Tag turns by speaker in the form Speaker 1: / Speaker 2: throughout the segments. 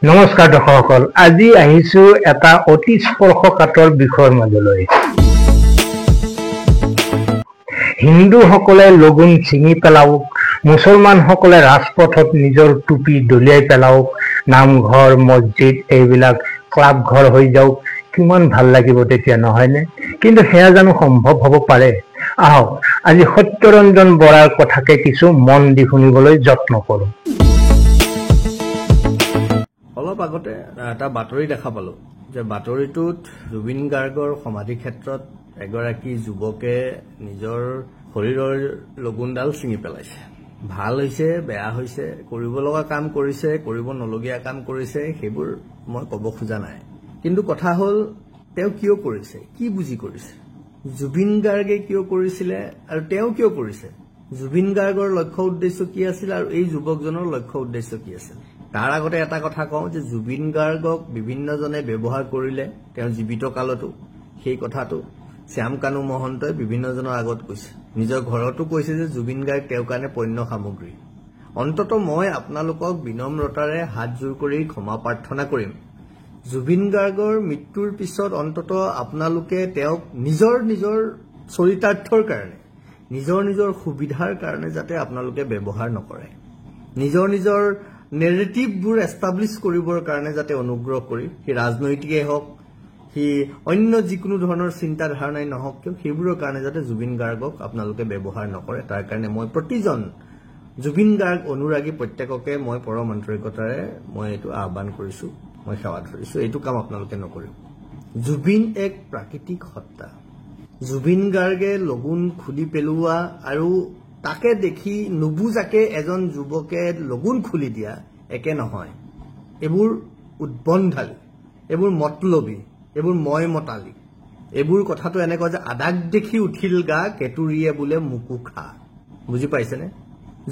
Speaker 1: নমস্কাৰ দৰ্শকসকল, আজি আহিছো এটা অতি স্পৰ্শকাতৰ বিষয়ৰ মাজলৈ। হিন্দুসকলে লগুণ ছিঙি পেলাওক, মুছলমানসকলে ৰাজপথত নিজৰ টুপি দলিয়াই পেলাওক, নামঘৰ মছজিদ এইবিলাক ক্লাব ঘৰ হৈ যাওক, কিমান ভাল লাগিব তেতিয়া, নহয়নে? কিন্তু সেয়া জানো সম্ভৱ হ'ব পাৰে? আহক আজি সত্যৰঞ্জন বৰাৰ কথাকে কিছু মন দি শুনিবলৈ যত্ন কৰোঁ।
Speaker 2: অলপ আগতে এটা বাতৰি দেখা পালো যে বাতৰিটোত জুবিন গাৰ্গৰ সমাধি ক্ষেত্ৰত এগৰাকী যুৱকে নিজৰ শৰীৰৰ লগুণডাল ছিঙি পেলাইছে। ভাল হৈছে, বেয়া হৈছে, কৰিব লগা কাম কৰিছে, কৰিব নলগীয়া কাম কৰিছে, সেইবোৰ মই ক'ব খোজা নাই। কিন্তু কথা হ'ল তেওঁ কিয় কৰিছে, কি বুজি কৰিছে, জুবিন গাৰ্গে কিয় কৰিছিলে আৰু তেওঁ কিয় কৰিছে, জুবিন গাৰ্গৰ লক্ষ্য উদ্দেশ্য কি আছিল আৰু এই যুৱকজনৰ লক্ষ্য উদ্দেশ্য কি আছিল। তাৰ আগতে এটা কথা কওঁ যে জুবিন গাৰ্গক বিভিন্নজনে ব্যৱহাৰ কৰিলে তেওঁ জীৱিত কালতো। সেই কথাটো শ্যাম কানু মহন্তই বিভিন্নজনৰ আগত কৈছে, নিজৰ ঘৰতো কৈছে যে জুবিন গাৰ্গ তেওঁৰ কাৰণে পণ্য সামগ্ৰী। অন্তত মই আপোনালোকক বিনম্ৰতাৰে হাত জোৰ কৰি ক্ষমা প্ৰাৰ্থনা কৰিম, জুবিন গাৰ্গৰ মৃত্যুৰ পিছত অন্তত আপোনালোকে তেওঁক নিজৰ চৰিতাৰ্থৰ কাৰণে, নিজৰ সুবিধাৰ কাৰণে যাতে আপোনালোকে ব্যৱহাৰ নকৰে, নিজৰ নেৰেটিভবোৰ এষ্টাব্লিছ কৰিবৰ কাৰণে যাতে অনুগ্ৰহ কৰি, সি ৰাজনৈতিকেই হওক, সি অন্য যিকোনো ধৰণৰ চিন্তা ধাৰণাই নহওক কিয়, সেইবোৰৰ কাৰণে যাতে জুবিন গাৰ্গক আপোনালোকে ব্যৱহাৰ নকৰে, তাৰ কাৰণে মই প্ৰতিজন জুবিন গাৰ্গ অনুৰাগী প্ৰত্যেককে মই পৰম আন্তৰিকতাৰে মই এইটো আহ্বান কৰিছো, মই সেৱা ধৰিছো, এইটো কাম আপোনালোকে নকৰিব। জুবিন এক প্ৰাকৃতিক সত্তা। জুবিন গাৰ্গে লগুণ খুলি পেলোৱা আৰু তাকে দেখি নুবুজাকে এজন যুৱকে লগুণ খুলি দিয়া একে নহয়। এইবোৰ উদ্বন্ধালী, এইবোৰ মতলবী, এইবোৰ মই মতালী। এইবোৰ কথাটো এনেকুৱা যে আদাক দেখি উঠিল গা, কেতুৰিয়ে বোলে মোকো খা। বুজি পাইছেনে?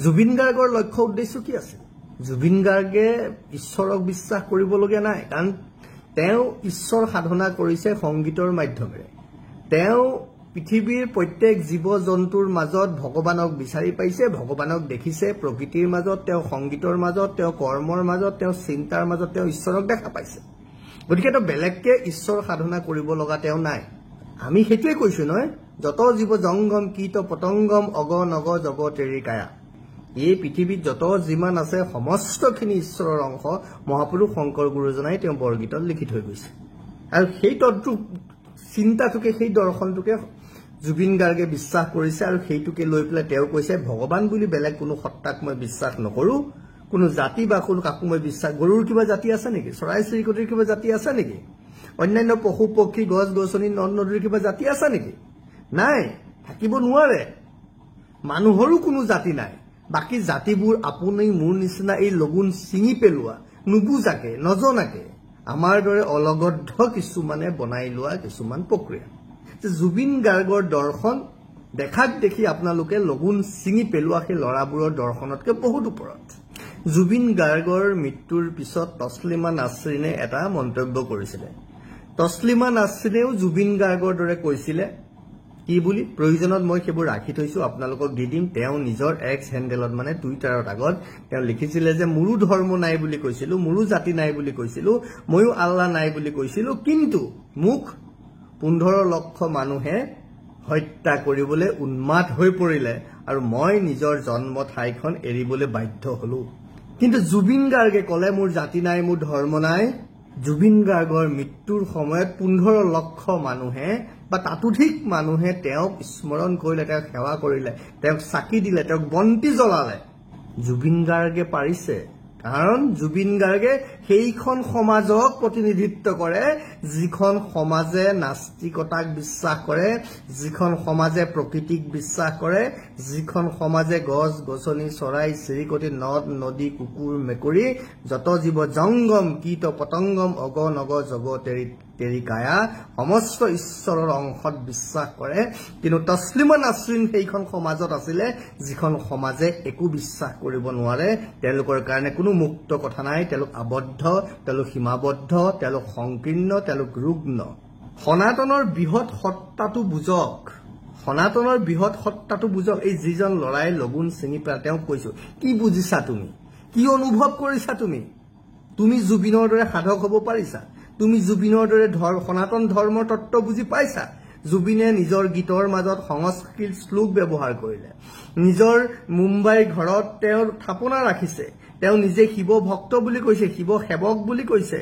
Speaker 2: জুবিন গাৰ্গৰ লক্ষ্য উদ্দেশ্য কি আছিল? জুবিন গাৰ্গে ঈশ্বৰক বিশ্বাস কৰিবলগীয়া নাই, কাৰণ তেওঁ ঈশ্বৰ সাধনা কৰিছে সংগীতৰ মাধ্যমেৰে। তেওঁ পৃথিৱীৰ প্ৰত্যেক জীৱ জন্তুৰ মাজত ভগৱানক বিচাৰি পাইছে, ভগৱানক দেখিছে, প্ৰকৃতিৰ মাজত, তেওঁ সংগীতৰ মাজত, তেওঁ কৰ্মৰ মাজত, তেওঁ চিন্তাৰ মাজত তেওঁ ঈশ্বৰক দেখা পাইছে। গতিকে তেওঁ বেলেগকে ঈশ্বৰ সাধনা কৰিব লগা তেওঁ নাই। আমি সেইটোৱে কৈছো নহয়, যত জীৱ জংগম কীট পতংগম অগ নগ জগতেৰি কায়া। এই পৃথিৱীত যত যিমান আছে সমস্তখিনি ঈশ্বৰৰ অংশ মহাপুৰুষ শংকৰ গুৰুজনাই তেওঁ বৰগীতত লিখি থৈ গৈছে। আৰু সেই চিন্তাটোকে, সেই দৰ্শনটোকে জুবিন গাৰ্গে বিশ্বাস কৰিছে আৰু সেইটোকে লৈ পেলাই তেওঁ কৈছে ভগৱান বুলি বেলেগ কোনো সত্তাক মই বিশ্বাস নকৰো, কোনো জাতি বা কোনো কাকো মই বিশ্বাস, গৰুৰ কিবা জাতি আছে নেকি, চৰাই চিৰিকটিৰ কিবা জাতি আছে নেকি, অন্যান্য পশু পক্ষী গছ গছনি নদ নদীৰ কিবা জাতি আছে নেকি? নাই, থাকিব নোৱাৰে। মানুহৰো কোনো জাতি নাই। বাকী জাতিবোৰ আপুনি মোৰ নিচিনা এই লগুণ ছিঙি পেলোৱা, নুবুজাকে নজনাকে আমাৰ দৰে অলগদ্ধ কিছুমানে বনাই লোৱা কিছুমান প্ৰক্ৰিয়া। জুবিন গাৰ্গৰ দৰ্শন দেখাক দেখি আপোনালোকে লগুণ ছিঙি পেলোৱা সেই ল'ৰাবোৰৰ দৰ্শনতকে বহুত ওপৰত। জুবিন গাৰ্গৰ মৃত্যুৰ পিছত তছলিমা নাছৰিনে এটা মন্তব্য কৰিছিলে। তছলিমা নাছৰিনেও জুবিন গাৰ্গৰ দৰে কৈছিলে, কি বুলি, প্ৰয়োজনত মই সেইবোৰ ৰাখি থৈছো, আপোনালোকক দি দিম। তেওঁ নিজৰ এক্স হেণ্ডেলত মানে টুইটাৰত আগত তেওঁ লিখিছিলে যে মোৰো ধৰ্ম নাই বুলি কৈছিলো, মোৰো জাতি নাই বুলি কৈছিলো, ময়ো আল্লাহ নাই বুলি কৈছিলো, কিন্তু মোক 15 লক্ষ মানুহে হত্যা কৰিবলৈ উন্মাদ হৈ পৰিলে আৰু মই নিজৰ জন্ম ঠাইখন এৰিবলৈ বাধ্য হলো। কিন্তু জুবিন গাৰ্গে কলে মোৰ জাতি নাই, মোৰ ধৰ্ম নাই। জুবিন গাৰ্গৰ মৃত্যুৰ সময়ত 15 লক্ষ মানুহে বা তাতোধিক মানুহে তেওঁক স্মৰণ কৰিলে, তেওঁক সেৱা কৰিলে, তেওঁক চাকি দিলে, তেওঁক বন্তি জ্বলালে। জুবিন গাৰ্গে পাৰিছে, কাৰণ জুবিন গাৰ্গে সেইখন সমাজক প্ৰতিনিধিত্ব কৰে যিখন সমাজে নাস্তিকতাক বিশ্বাস কৰে, যিখন সমাজে প্ৰকৃতিক বিশ্বাস কৰে, যিখন সমাজে গছ গছনি চৰাই চিৰিকটি নদ নদী কুকুৰ মেকুৰী যত জীৱ জংগম কীট পতংগম অগ নগ জগতেৰি কায়া সমস্ত ঈশ্বৰৰ অংশত বিশ্বাস কৰে। কিন্তু তছলিমা নাছৰিন সেইখন সমাজত আছিলে যিখন সমাজে একো বিশ্বাস কৰিব নোৱাৰে। তেওঁলোকৰ কাৰণে কোনো মুক্ত কথা নাই, তেওঁলোক আবদ্ধ, তেওঁলোক সীমাবদ্ধ, তেওঁলোক সংকীৰ্ণ, তেওঁলোক ৰুগ্ন। সনাতনৰ বৃহৎ সত্তাটো বুজক, সনাতনৰ বৃহৎ সত্তাটো বুজক। এই যিজন লৰাই লগুণ ছিঙি পেলাই তেওঁক কৈছো, কি বুজিছা তুমি, কি অনুভৱ কৰিছা তুমি? তুমি জুবিনৰ দৰে সাধক হ'ব পাৰিছা? তুমি জুবিনৰ দৰে সনাতন ধৰ্মৰ তত্ত্ব বুজি পাইছা? জুবিনে নিজৰ গীতৰ মাজত সংস্কৃত শ্লোক ব্যৱহাৰ কৰিলে। নিজৰ মুম্বাইৰ ঘৰত তেওঁৰ থাপনা ৰাখিছে। তেওঁ নিজে শিৱ ভক্ত বুলি কৈছে, শিৱ সেৱক বুলি কৈছে।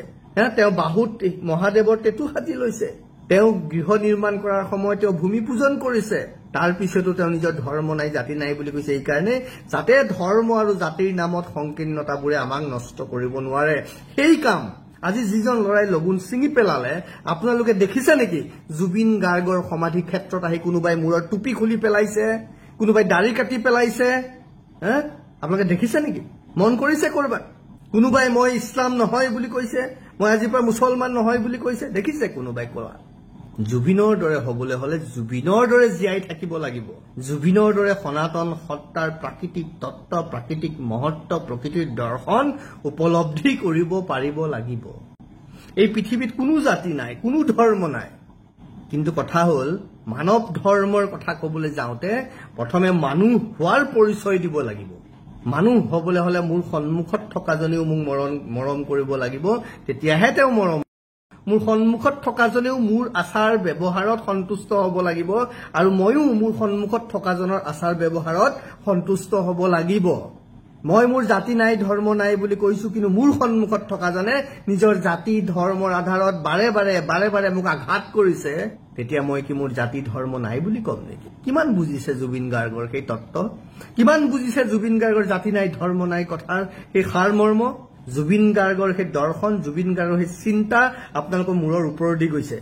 Speaker 2: তেওঁ বাহুত মহাদেৱৰ টেটু সাজি লৈছে। তেওঁ গৃহ নিৰ্মাণ কৰাৰ সময়ত তেওঁ ভূমি পূজন কৰিছে। তাৰ পিছতো তেওঁ নিজৰ ধৰ্ম নাই, জাতি নাই বুলি কৈছে। এইকাৰণে যাতে ধৰ্ম আৰু জাতিৰ নামত সংকীৰ্ণতাবোৰে আমাক নষ্ট কৰিব নোৱাৰে, সেই কাম আজি যিজন লৰাই লগুণ ছিঙি পেলালে, আপোনালোকে দেখিছে নেকি? জুবিন গাৰ্গৰ সমাধি ক্ষেত্ৰত আহি কোনোবাই মূৰৰ টুপি খুলি পেলাইছে, কোনোবাই দাড়ি কাটি পেলাইছে। আপোনালোকে দেখিছে নেকি? মন কৰিছে কৰবাত? কোনোবাই মই ইছলাম নহয় বুলি কৈছে, মই আজিৰ পৰা মুছলমান নহয় বুলি কৈছে। দেখিছে কোনোবাই কোৱা? জুবিনৰ দৰে হবলৈ হলে জুবিনৰ দৰে জীয়াই থাকিব লাগিব। জুবিনৰ দৰে সনাতন সত্তাৰ প্ৰাকৃতিক তত্ত্ব, প্ৰাকৃতিক মহত্ব, প্ৰকৃতিৰ দৰ্শন উপলব্ধি কৰিব পাৰিব লাগিব। এই পৃথিৱীত কোনো জাতি নাই, কোনো ধৰ্ম নাই। কিন্তু কথা হ'ল, মানৱ ধৰ্মৰ কথা কবলৈ যাওঁতে প্ৰথমে মানুহ হোৱাৰ পৰিচয় দিব লাগিব। মানুহ হবলৈ হলে মোৰ সন্মুখত থকাজনেও মোক মৰম কৰিব লাগিব, তেতিয়াহে তেওঁ মৰম। মোৰ সন্মুখত থকাজনেও মোৰ আচাৰ ব্যৱহাৰত সন্তুষ্ট হ'ব লাগিব, আৰু ময়ো মোৰ সন্মুখত থকাজনৰ আচাৰ ব্যৱহাৰত সন্তুষ্ট হ'ব লাগিব। মই মোৰ জাতি নাই, ধৰ্ম নাই বুলি কৈছো, কিন্তু মোৰ সন্মুখত থকাজনে নিজৰ জাতি ধৰ্মৰ আধাৰত বাৰে বাৰে মোক আঘাত কৰিছে, তেতিয়া মই কি মোৰ জাতি ধৰ্ম নাই বুলি ক'ম নেকি? কিমান বুজিছে জুবিন গাৰ্গৰ সেই তত্ত্ব? কিমান বুজিছে জুবিন গাৰ্গৰ জাতি নাই ধৰ্ম নাই কথাৰ সেই সাৰ মৰ্ম? জুবিন গাৰ্গৰ সেই দৰ্শন, জুবিন গাৰ্গৰ সেই চিন্তা আপোনালোকৰ মূৰৰ ওপৰেদি গৈছে।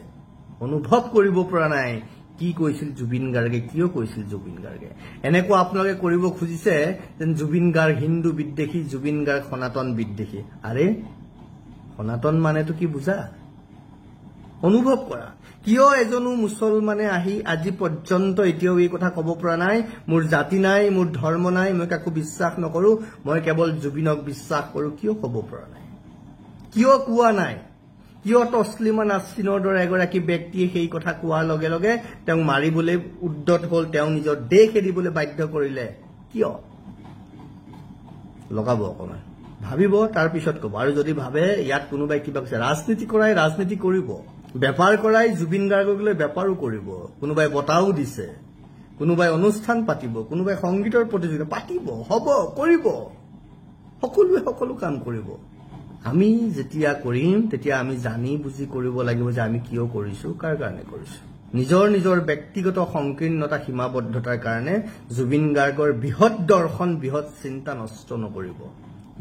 Speaker 2: অনুভৱ কৰিব পৰা নাই কি কৈছিল জুবিন গাৰ্গে, কিয় কৈছিল জুবিন গাৰ্গে। এনেকুৱা আপোনালোকে কৰিব খুজিছে যেন জুবিন গাৰ্গ হিন্দু বিদ্বেষী, জুবিন গাৰ্গ সনাতন বিদ্বেষী। আৰে সনাতন মানেতো কি বুজা? অনুভৱ কৰা। কিয় এজনো মুছলমানে আহি আজি পৰ্যন্ত এতিয়াও এই কথা ক'ব পৰা নাই, মোৰ জাতি নাই, মোৰ ধৰ্ম নাই, মই কাকো বিশ্বাস নকৰো, মই কেৱল জুবিনক বিশ্বাস কৰো? কিয় ক'ব পৰা নাই? কিয় কোৱা নাই? কিয় তছলিমা নাছৰিনৰ দৰে এগৰাকী ব্যক্তিয়ে সেই কথা কোৱাৰ লগে লগে তেওঁক মাৰিবলৈ উদ্যত হ'ল, তেওঁ নিজৰ দেশ এৰিবলৈ বাধ্য কৰিলে? কিয়? লগাব অকণমান, ভাবিব, তাৰ পিছত ক'ব। আৰু যদি ভাবে ইয়াত কোনোবাই কিবা কৈছে, ৰাজনীতি কৰাই ৰাজনীতি কৰিব, বেপাৰ কৰাই জুবিন গাৰ্গক লৈ বেপাৰো কৰিব। কোনোবাই বঁটাও দিছে, কোনোবাই অনুষ্ঠান পাতিব, কোনোবাই সংগীতৰ প্ৰতিযোগিতা পাতিব, হ'ব, কৰিব। সকলোৱে সকলো কাম কৰিব। আমি যেতিয়া কৰিম তেতিয়া আমি জানি বুজি কৰিব লাগিব যে আমি কিয় কৰিছো, কাৰ কাৰণে কৰিছো। নিজৰ নিজৰ ব্যক্তিগত সংকীৰ্ণতা, সীমাবদ্ধতাৰ কাৰণে জুবিন গাৰ্গৰ বৃহৎ দৰ্শন, বৃহৎ চিন্তা নষ্ট নকৰিব।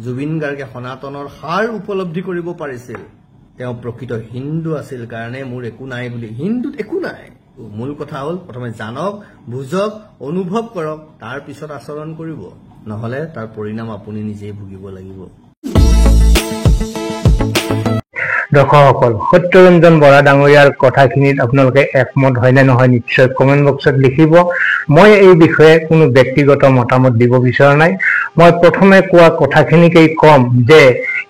Speaker 2: জুবিন গাৰ্গে সনাতনৰ সাৰ উপলব্ধি কৰিব পাৰিছিল। তেওঁ প্ৰকৃত হিন্দু আছিল কাৰণে মোৰ একো নাই বুলি, হিন্দুত একো নাই। মূল কথা হ'ল প্ৰথমে জানক, বুজক, অনুভৱ কৰক, তাৰ পিছত আচৰণ কৰিব, নহলে তাৰ পৰিণাম আপুনি নিজেই ভুগিব লাগিব।
Speaker 1: দৰ্শকসকল, সত্যৰঞ্জন বৰা ডাঙৰীয়াৰ কথাখিনিত আপোনালোকে একমত হয় নে নহয় নিশ্চয় কমেণ্ট বক্সত লিখিব। মই এই বিষয়ে কোনো ব্যক্তিগত মতামত দিব বিচৰা নাই। মই প্ৰথমে কোৱা কথাখিনিকেই ক'ম যে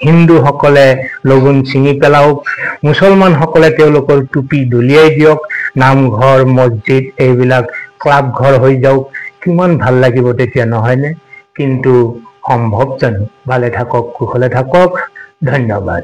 Speaker 1: হিন্দুসকলে লগুণ ছিঙি পেলাওক, মুছলমানসকলে তেওঁলোকৰ টুপি দলিয়াই দিয়ক, নামঘৰ মছজিদ এইবিলাক ক্লাব ঘৰ হৈ যাওক, কিমান ভাল লাগিব তেতিয়া, নহয়নে? কিন্তু সম্ভৱ জানো? ভালে থাকক, কুশলে থাকক, ধন্যবাদ।